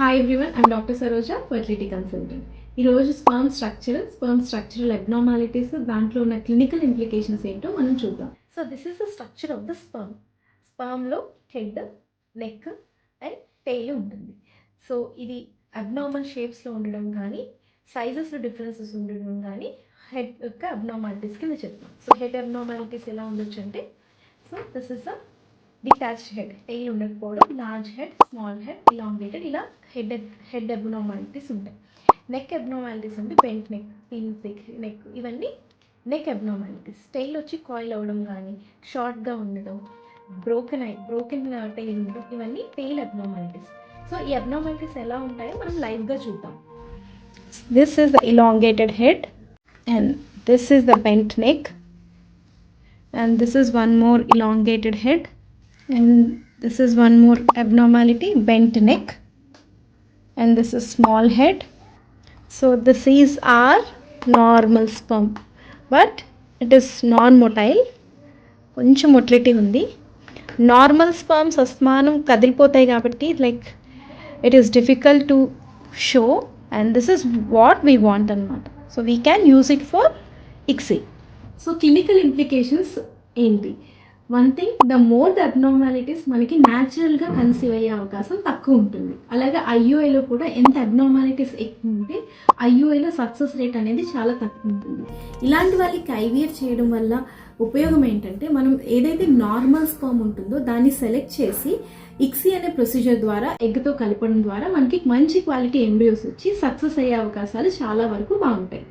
Hi everyone, I'm Dr. Saroja, fertility consultant. ఈరోజు sperm structural abnormalities దాంట్లో ఉన్న clinical implications ఏంటో మనం చూద్దాం. So this is the structure of the స్పర్మ్లో హెడ్, నెక్ అండ్ టెయిల్ ఉంటుంది. సో ఇది అబ్నార్మల్ షేప్స్లో ఉండడం కానీ సైజెస్లో డిఫరెన్సెస్ ఉండడం కానీ హెడ్ యొక్క అబ్నార్మాలిటీస్ కింద చెప్తాం. సో హెడ్ అబ్నార్మాలిటీస్ ఎలా ఉండొచ్చు అంటే, so this is the detached head, tail ఉండకపోవడం, large head, small head, elongated, ఇలా హెడ్ అబ్నార్మాలిటీస్ ఉంటాయి. నెక్ అబ్నార్మాలిటీస్ అంటే బెంట్ నెక్, పిన్ నెక్, ఇవన్నీ నెక్ అబ్నార్మాలిటీస్. టెయిల్ వచ్చి కాయిల్ అవ్వడం కానీ, షార్ట్గా ఉండడం, బ్రోకెన్ టెయిల్ ఉండడం, ఇవన్నీ టెయిల్ అబ్నార్మాలిటీస్. సో ఈ అబ్నార్మాలిటీస్ ఎలా ఉంటాయో మనం లైవ్గా చూద్దాం. This is the elongated head and this is the bent neck and this is one more elongated head and this is one more abnormality, bent neck, and this is small head. So this is our normal sperm, but it is non-motile, కొంచెం motility ఉంది. Normal sperms అస్మానం కదిలిపోతాయి కాబట్టి like it is difficult to show and this is what we want అనమాట. So we can use it for ICSI. So clinical implications ఏంటి? One thing, the more the abnormalities మనకి న్యాచురల్గా conceive అయ్యే అవకాశం తక్కువ ఉంటుంది. అలాగే ఐయుఐలో కూడా ఎంత అబ్నార్మాలిటీస్ ఎక్కువ ఉంటే ఐయుఐలో సక్సెస్ రేట్ అనేది చాలా తక్కువ ఉంటుంది. ఇలాంటి వాళ్ళకి ఐవీఎఫ్ చేయడం వల్ల ఉపయోగం ఏంటంటే, మనం ఏదైతే నార్మల్ స్పర్మ్ ఉంటుందో దాన్ని సెలెక్ట్ చేసి ఇక్సీ అనే ప్రొసీజర్ ద్వారా ఎగ్తో కలపడం ద్వారా మనకి మంచి క్వాలిటీ ఎంబ్రియోస్ వచ్చి సక్సెస్ అయ్యే అవకాశాలు చాలా వరకు బాగుంటాయి.